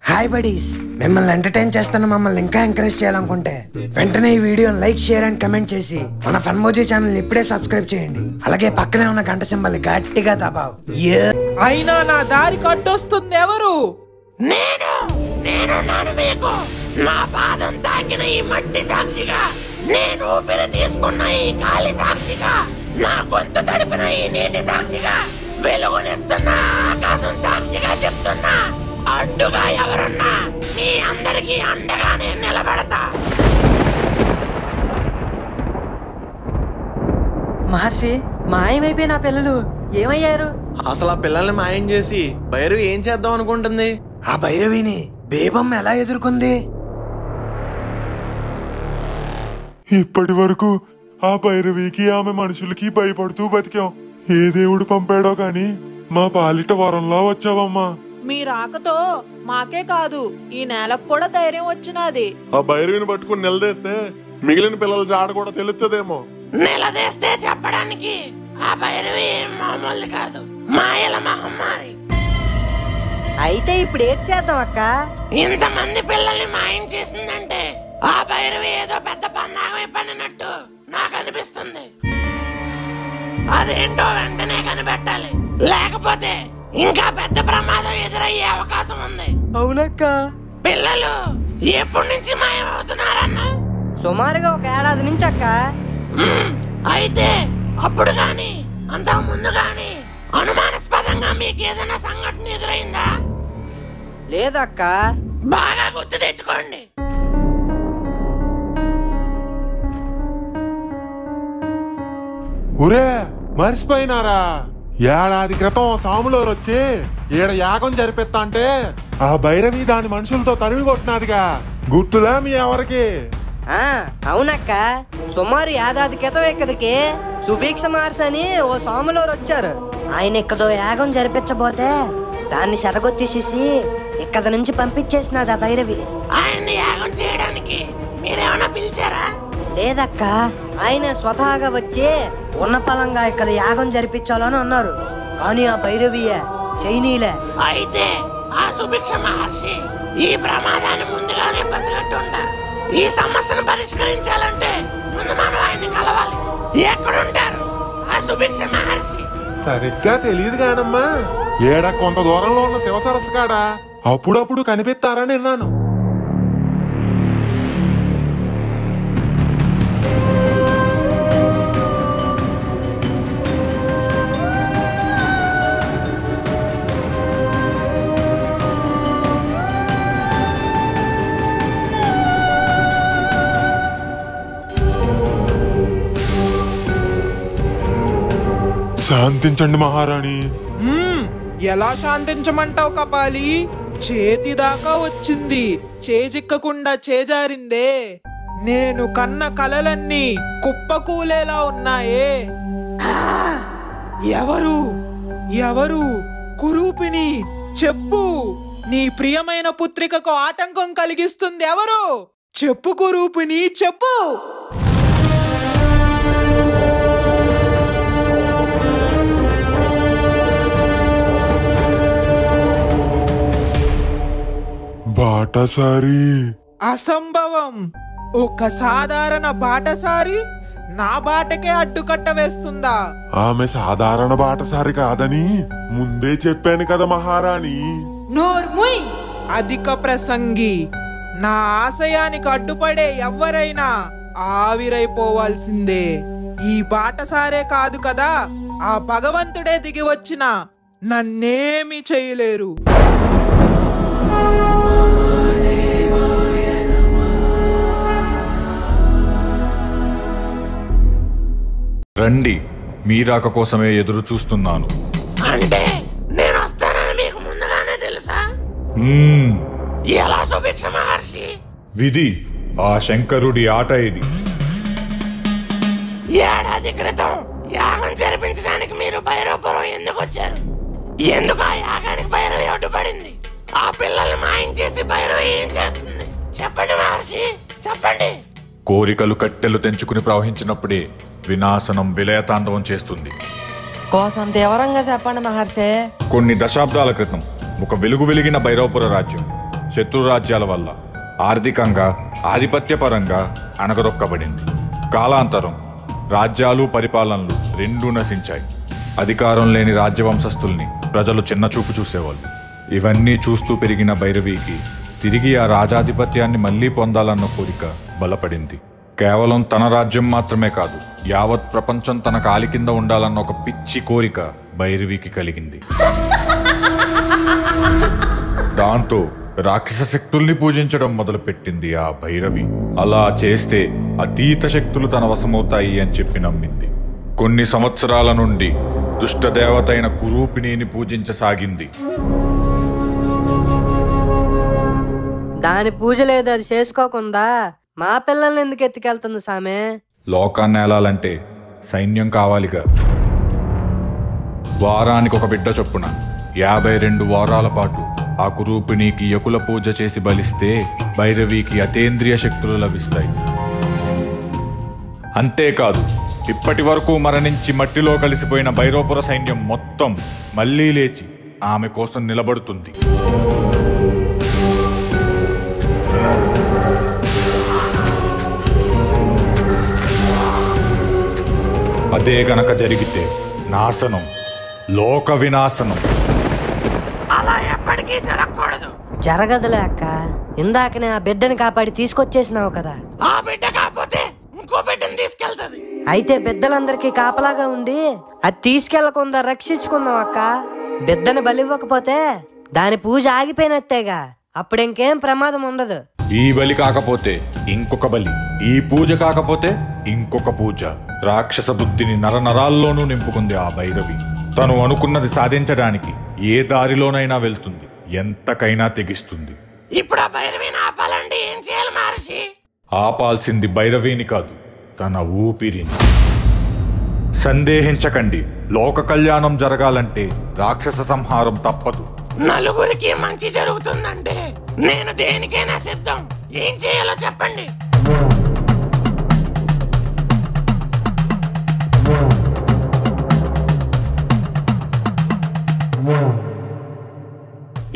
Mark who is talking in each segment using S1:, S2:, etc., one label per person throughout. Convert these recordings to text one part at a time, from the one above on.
S1: Hi buddies, మిమ్మల్ని entertain చేస్తున్న మమ్మల్ని ఇంకా ఎంకరేజ్ చేయాలనుకుంటే వెంటనే ఈ వీడియోని లైక్, షేర్ అండ్ కమెంట్ చేసి మన ఫన్మోజీ ఛానల్ ఇప్పుడే సబ్స్క్రైబ్ చేయండి. అలాగే పక్కనే ఉన్న గంట సింబల్ గట్టిగా దబావు.
S2: అయినా నా దారి కట్టొస్తుంది ఎవరు?
S3: నేను మీకు నా పాదం తాకిన ఈ మట్టి సాక్షిగా, నేను ఊపిరి తీసుకున్న ఈ గాలి సాక్షిగా, నా గొంతు తడిపిన ఈ నీటి సాక్షిగా, వెలుగునిస్తున్న ఆకాశం సాక్షిగా చెప్తున్నా, అడ్డుగా ఎవరున్నా మీ అందరికీ అండగా నేను నిలబడతా.
S4: మహర్షి, మాయమైపోయిన ఆ పిల్లలు ఏమయ్యారు?
S5: అసలు ఆ పిల్లల్ని మాయం చేసి భైరవి ఏం చేద్దాం అనుకుంటుంది?
S1: ఆ భైరవిని బేబమ్మ ఎలా ఎదుర్కొంది?
S6: ఇప్పటి వరకు ఆ భైరవికి ఆమె మనుషులకి భయపడుతూ బతికాం. ఏ దేవుడు పంపాడో కాని మా పాలిట వరంలా వచ్చావమ్మా.
S2: మీ రాకతో మాకే కాదు ఈ నేలకు కూడా ధైర్యం వచ్చినది.
S6: ఆ భైరవిని పట్టుకుని నిలదీస్తే మిగిలిన పిల్లల జాడ కూడా తెలుస్తుందేమో.
S3: నిలదీస్తే చెప్పడానికి ఆ భైరవి ఏం మామూలు కాదు, మాయల మహమ్మారి.
S4: అయితే ఇప్పుడు ఏం చేద్దాం అక్క?
S3: ఇంతమంది పిల్లల్ని మాయం చేసిందంటే ఆ భైరవి ఏదో పెద్ద పన్నాగం పనినట్టు నాకు అనిపిస్తుంది. అదేంటో వెంటనే కనిపెట్టాలి, లేకపోతే ఇంకా పెద్ద ప్రమాదం ఎదురయ్యే అవకాశం ఉంది.
S4: అవునక్క.
S3: పిల్లలు ఎప్పటి నుంచి మాయమవుతున్నారన్నా?
S4: సుమారుగా ఒక ఏడాది నుంచి అక్క.
S3: అయితే అప్పుడు గాని అంతకు ముందు గాని అనుమానాస్పదంగా మీకు ఏదైనా సంఘటన ఎదురైందా?
S4: లేదక్క.
S3: బాగా గుర్తు తెచ్చుకోండి.
S6: ఒరే, మర్చిపోయినారా? ఏడాది క్రితం సాములోరు వచ్చి ఈడ యాగం జరిపిస్తా అంటే ఆ భైరవి దాని మనుషులతో తరిమి కొట్టినాదిగా, గుర్తులా మీ ఎవరికి?
S4: అవునక్క, సుమారు ఏడాది క్రితం ఇక్కడికి సుభిక్ష మహర్షి అని ఓ సాములోరు వచ్చారు. ఆయన ఇక్కడో యాగం జరిపించబోతే దాన్ని సెరగొత్తేసేసి ఇక్కడ నుంచి పంపించేసినది ఆ భైరవి.
S3: ఆయన్ని యాగం చేయడానికి మీరేమన్నా పిలిచారా?
S4: లేదక్క, ఆయన స్వతహాగా వచ్చి ఉన్న పలంగా ఇక్కడ యాగం జరిపించాలని అన్నారు. కానీ ఆ భైరవియే చైనీలే.
S3: అయితే ఆ సుభిక్ష మహర్షి ఈ ప్రమాదాన్ని ముందుగానే పసిగట్టి ఉంటారు. ఈ సమస్యను పరిష్కరించాలంటే ముందు మనం ఆయన్ని కలవాలి. ఎక్కడుంటారు ఆ సుభిక్ష మహర్షి?
S6: సరిగ్గా తెలియదు కానమ్మా, ఏడ కొంత దూరంలో ఉన్న శివసరస్సు కాడ అప్పుడప్పుడు కనిపిస్తారని విన్నాను. శాంతించండి మహారాణి.
S2: ఎలా శాంతించమంటావు కపాలి? చేతి దాకా వచ్చింది, చేజిక్కకుండా చేజారిందే. నేను కన్న కలలన్నీ కుప్పకూలేలా ఉన్నాయే. ఎవరు ఎవరు కురూపిని చెప్పు. నీ ప్రియమైన పుత్రికకు ఆటంకం కలిగిస్తుంది ఎవరు? చెప్పు కురూపిని, చెప్పు.
S6: బాటసారి.
S2: అసంభవం. ఒక సాధారణ బాటసారి నా బాటకే అడ్డుకట్ట వేస్తుందా?
S6: ఆమె సాధారణ బాటసారి కాదని ముందే చెప్పాను కదా మహారాణి.
S2: నోర్ముయ్, అధిక ప్రసంగి. నా ఆశయానికి అడ్డుపడే ఎవ్వరైనా ఆవిరైపోవాల్సిందే. ఈ బాటసారే కాదు కదా, ఆ భగవంతుడే దిగి వచ్చినా నన్నేమి చేయలేరు.
S7: రండి, మీ రాక కోసమే ఎదురు చూస్తున్నాను.
S3: అంటే నేను వస్తానని మీకు ముందుగానే తెలుసా?
S7: ఎలా
S3: సుభిక్ష మహర్షి?
S7: విధి, ఆ శంకరుడి ఆట ఇది.
S3: ఏడాది క్రితం యాగం జరిపించడానికి మీరు భైరవపురం ఎందుకు వచ్చారు? ఎందుకు ఆ యాగానికి భైరవి అడ్డుపడింది? ఆ పిల్లల్ని మాయం చేసి భైరవి ఏం చేస్తుంది? చెప్పండి మహర్షి, చెప్పండి.
S7: కోరికలు కట్టెలు తెంచుకుని ప్రవహించినప్పుడే వినాశనం విలయతాండవం చేస్తుంది.
S4: కోసం తీవ్రంగా చెప్పండి మహర్షి.
S7: కొన్ని దశాబ్దాల క్రితం ఒక వెలుగు వెలిగిన భైరవపుర రాజ్యం శత్రురాజ్యాల వల్ల ఆర్థికంగా ఆధిపత్యపరంగా అణగదొక్కబడింది. కాలాంతరం రాజ్యాలు పరిపాలనలు రెండూ నశించాయి. అధికారం లేని రాజ్యవంశస్థుల్ని ప్రజలు చిన్నచూపు చూసేవాళ్ళు. ఇవన్నీ చూస్తూ పెరిగిన భైరవికి తిరిగి ఆ రాజాధిపత్యాన్ని మళ్లీ పొందాలన్న కోరిక బలపడింది. కేవలం తన రాజ్యం మాత్రమే కాదు, యావత్ ప్రపంచం తన కాలి కింద ఉండాలన్న ఒక పిచ్చి కోరిక భైరవికి కలిగింది. దాంతో రాక్షస శక్తుల్ని పూజించడం మొదలుపెట్టింది ఆ భైరవి. అలా చేస్తే అతీత శక్తులు తన వశమవుతాయి అని చెప్పి నమ్మింది. కొన్ని సంవత్సరాల నుండి దుష్టదేవతైన కురూపిణిని పూజించసాగింది.
S4: దాని పూజ లేదు, అది చేసుకోకుండా మా పిల్లల్ని ఎందుకు ఎత్తుకెళ్తుంది సామే?
S7: లోకాన్ని ఏలాలంటే సైన్యం కావాలిగా. వారానికి ఒక బిడ్డ చొప్పున 52 వారాల పాటు ఆ కురూపిణికి యకుల పూజ చేసి బలిస్తే భైరవికి అతేంద్రియ శక్తులు లభిస్తాయి. అంతేకాదు, ఇప్పటి వరకు మరణించి మట్టిలో కలిసిపోయిన భైరవపుర సైన్యం మొత్తం మళ్లీ లేచి ఆమె కోసం నిలబడుతుంది. అదే గనక జరిగితే నాశనం, లోక వినాశనం.
S3: అలా ఎప్పటికీ జరగకూడదు.
S4: జరగదులే అక్క, ఇందాకనే ఆ బిడ్డని కాపాడి తీసుకొచ్చేసినావు కదా.
S3: ఆ బిడ్డ కాకపోతే ఇంకో బిడ్డను తీసుకెళ్తది.
S4: అయితే బిడ్డలందరికీ కాపలాగా ఉండి అది తీసుకెళ్లకుండా రక్షించుకుందాం అక్క. బిడ్డని బలివ్వకపోతే దాని పూజ ఆగిపోయినట్టేగా, అప్పుడు ఇంకేం ప్రమాదం ఉండదు.
S7: ఈ బలి కాకపోతే ఇంకొక బలి, ఈ పూజ కాకపోతే ఇంకొక పూజ. రాక్షస బుద్ధిని నరనరాల్లోనూ నింపుకుంది ఆ భైరవి. తను అనుకున్నది సాధించడానికి ఏ దారిలోనైనా వెళ్తుంది, ఎంతకైనా తెగిస్తుంది.
S3: ఇప్పుడు ఆ భైరవిని ఆపాలంటే ఏం చేయాలి మహర్షి?
S7: ఆపాల్సింది భైరవిని కాదు, తన ఊపిరిని. సందేహించకండి, లోక కళ్యాణం జరగాలంటే రాక్షస సంహారం తప్పదు.
S3: నలుగురికి మంచి జరుగుతుందంటే నేను దేనికైనా సిద్ధం. ఏం చేయాలో చెప్పండి.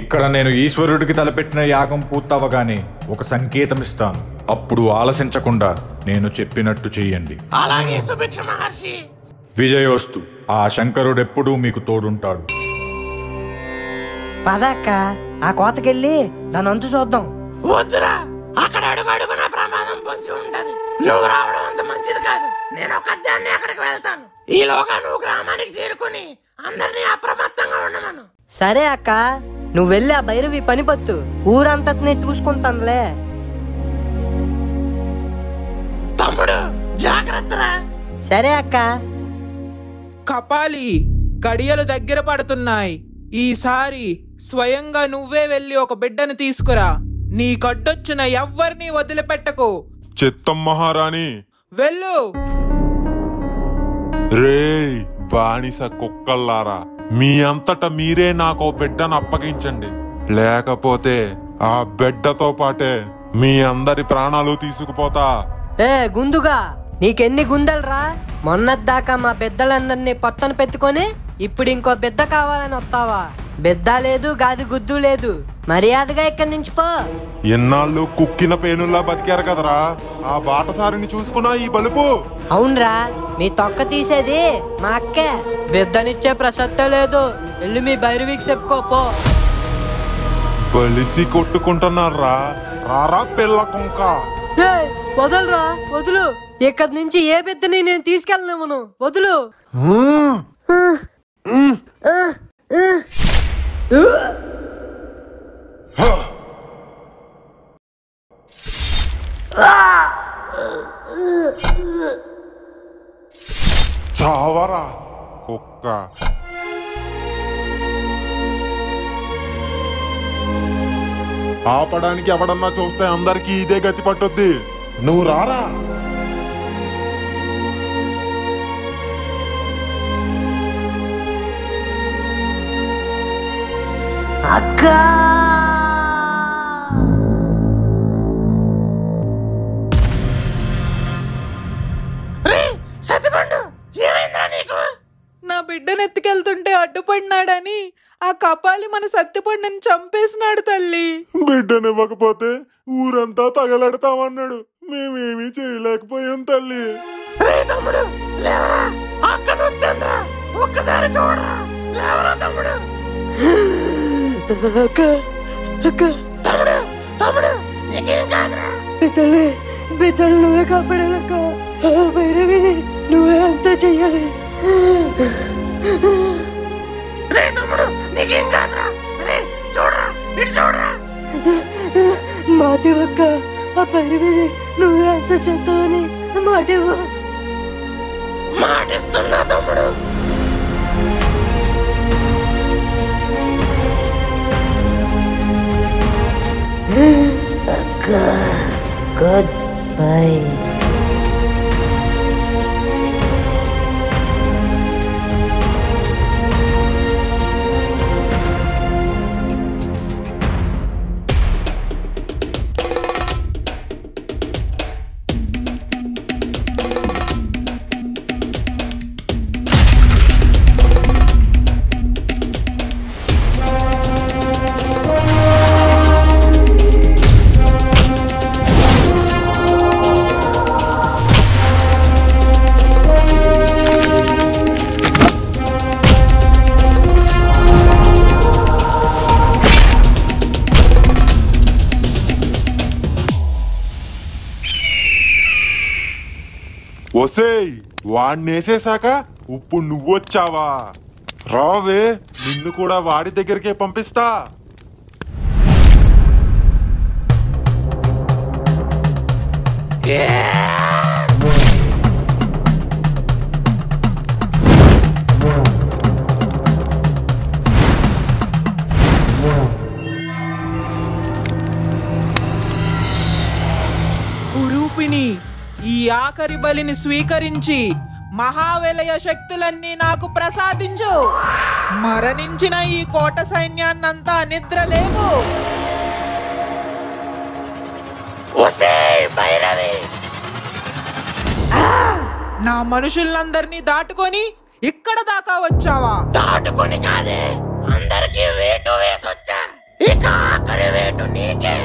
S7: ఇక్కడ నేను ఈశ్వరుడికి తలపెట్టిన యాగం పూర్తవగానే ఒక సంకేతం ఇస్తాను. అప్పుడు ఆలసించకుండా నేను చెప్పినట్టు చెయ్యండి.
S3: అలాగే సుభిక్ష మహర్షి.
S7: విజయోస్తు. ఆ శంకరుడెప్పుడూ మీకు తోడుంటాడు.
S4: పదక్క, ఆ కోతకెళ్ళి దాని అంతు చూద్దాం.
S3: వద్దురా, అక్కడ అడుగడుగున ప్రమాదం పొంచి ఉంటది. నువ్వు రావడం అంత మంచిది కాదు. నేను ఒకదాన్ని అక్కడికి వెళ్తాను. ఈలోగా నువ్వు గ్రామానికి చేరుకుని అందరినీ అప్రమత్తంగా ఉండమను.
S4: సరే అక్క, నువ్వు వెళ్ళి ఆ భైరవి పనిపత్తు, ఊరంతటిని చూసుకుంటానులే.
S3: తమ్ముడు జాగ్రత్తరా.
S4: సరే అక్క.
S2: కపాలి, గడియలు దగ్గర పడుతున్నాయి. ఈసారి స్వయంగా నువ్వే వెళ్ళి ఒక బిడ్డను తీసుకురా. నీ కడ్డొచ్చిన ఎవ్వరినీ వదిలిపెట్టకు.
S6: చిత్తం మహారాణి.
S2: వెళ్ళు.
S6: రేయ్ బానిస కుక్కల్లారా, మీ అంతటా మీరే నాకు బిడ్డను అప్పగించండి, లేకపోతే ఆ బిడ్డతో పాటే మీ అందరి ప్రాణాలు తీసుకుపోతా.
S4: ఏ గుందుగా, నీకెన్ని గుందెలరా? మొన్నదాకా మా బిడ్డలందరినీ పట్టను పెట్టుకొని ఇప్పుడు ఇంకో బిడ్డ కావాలని వస్తావా? బిడ్డ లేదు, గాది గుద్దు లేదు. మర్యాదగా ఇక్కడి నుంచి పో.
S6: ఎన్నాళ్ళు కుక్కిన పేనుల్లా బతికారు కదరా, ఆ బాటసారిని చూసుకున్నా ఈ బలుపు.
S4: అవునరా, మీ తొక్క తీసేది మా అక్కే. బిడ్డనిచ్చే ప్రసక్తే లేదు. వెళ్ళి మీ భైరవికి చెప్పుకోపో.
S6: బలిసి కొట్టుకుంటున్నారా, రారా పిల్ల కుంక.
S4: వదులురా, వదులు. ఇక్కడి నుంచి ఏ బిడ్డని నేను తీసుకెళ్ళలేమును. వదులు.
S6: చావరా కుక్క. ఆపడానికి ఎవడన్నా చూస్తే అందరికి ఇదే గతి పట్టుద్ది. నువ్వు రారా.
S4: అక్కా,
S3: సత్యపండు, ఏమైందిరా నీకు?
S2: నా బిడ్డను ఎత్తుకెళ్తుంటే అడ్డుపడినాడని ఆ కపాలి మన సత్యపండుని చంపేసినాడు తల్లి.
S6: బిడ్డనివ్వకపోతే ఊరంతా తగలెడతామన్నాడు. మేమేమీ చేయలేకపోయాం తల్లి.
S3: రే తమ్ముడు లేవరా, అక్కడ వచ్చాంద్రా, ఒక్కసారి చూడరా, లేవరా తమ్ముడు. తమ్ముడు తమ్ముడు నీకేం కాదురా.
S4: బిడ్డలు నువ్వే కాపాడాలక్క. భైరవిని నువ్వే అంతా చెయ్యాలి.
S3: రే తమ్ముడు నీకేం కాదురా. రే చూడరా, ఇటు చూడరా.
S4: మాటివక్క, ఆ భైరవిని నువ్వే అంతా చేస్తావని మాటివ్వు.
S3: మాటిస్తున్నా తమ్ముడు.
S4: అక్క గుడ్ బై.
S6: ఒసేయ్, వాడినేసేసాక ఇప్పుడు నువ్వొచ్చావా? రావే, నిన్ను కూడా వాడి దగ్గరికే పంపిస్తా.
S2: కురూపిని, ఈ ఆఖరి బలిని స్వీకరించి మహావిలయ శక్తులన్నీ నాకు ప్రసాదించు. మరణించిన ఈ కోట సైన్యాన్నంతా నిద్రలేవు.
S3: భైరవి,
S2: నా మనుషులందరినీ దాటుకొని ఇక్కడ దాకా వచ్చావా?
S3: దాటుకొని కాదే, అందరికీ వేటు వేసొచ్చా. ఇక ఆఖరి వేటు నీకే.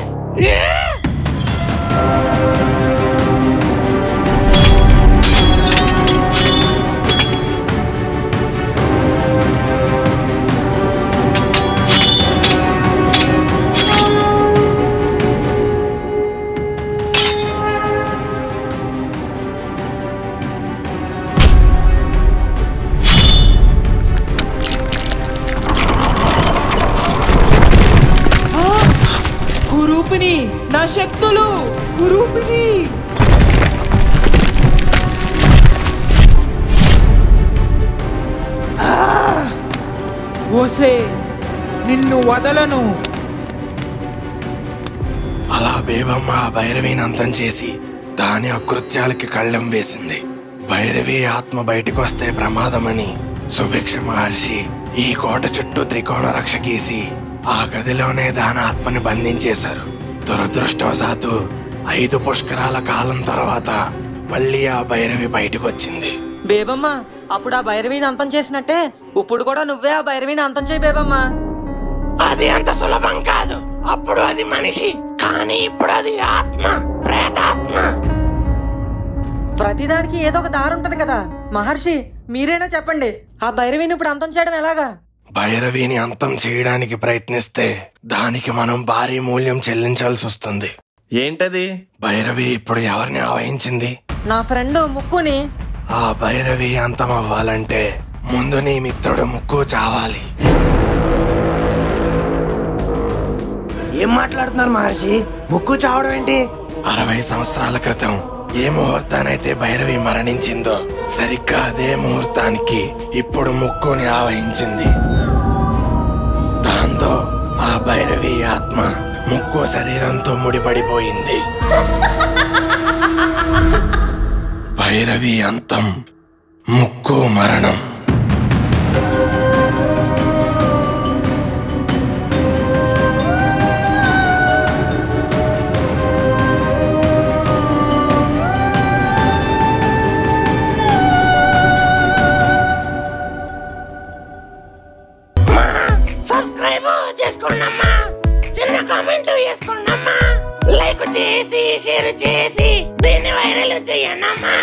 S2: కురూపిని, నా శక్తులు! కురూపిని! ఓసే, నిన్ను వదలను.
S8: అలా బేబమ్మ ఆ భైరవిని అంతం చేసి దాని అకృత్యాలకి కళ్ళెం వేసింది. భైరవి ఆత్మ బయటికి వస్తే ప్రమాదమని సుభిక్ష మహర్షి ఈ కోట చుట్టూ త్రికోణ రక్ష గీసి ఆ గదిలోనే దాని ఆత్మని బంధించేశారు. దురదృష్టవశాత్తు 5 పుష్కరాల కాలం తర్వాత మళ్ళీ ఆ భైరవి బయటకు వచ్చింది.
S4: బేబమ్మ, అప్పుడు ఆ భైరవిని అంతం చేసినట్టే ఇప్పుడు కూడా నువ్వే ఆ భైరవిని అంతం చేయి బేబమ్మ.
S3: అది అంత సులభం కాదు. అప్పుడు అది మనిషి, కానీ ఇప్పుడు అది ఆత్మ, ప్రేతాత్మ.
S4: ప్రతిదానికి ఏదో ఒక దారి ఉంటది కదా మహర్షి, మీరైనా చెప్పండి, ఆ భైరవిని ఇప్పుడు అంతం చేయడం ఎలాగా?
S8: భైరవిని అంతం చేయడానికి ప్రయత్నిస్తే దానికి మనం భారీ మూల్యం చెల్లించాల్సి వస్తుంది.
S5: ఏంటది?
S8: భైరవి ఇప్పుడు ఎవరిని ఆవహించింది?
S4: నా ఫ్రెండ్ ముక్కుని.
S8: ఆ భైరవి అంతం అవ్వాలంటే ముందు నీ మిత్రుడు ముక్కు చావాలి.
S1: ఏం మాట్లాడుతున్నారు మహర్షి? ముక్కు చావడం ఏంటి?
S8: 60 సంవత్సరాల క్రితం ఏ ముహూర్తానైతే భైరవి మరణించిందో సరిగ్గా అదే ముహూర్తానికి ఇప్పుడు ముక్కుని ఆవహించింది. దాంతో ఆ భైరవి ఆత్మ ముక్కు శరీరంతో ముడిపడిపోయింది. భైరవి అంతం, ముక్కు మరణం.
S3: లైక్ చేసి షేర్ చేసి దీన్ని వైరల్ చేయండి అమ్మా.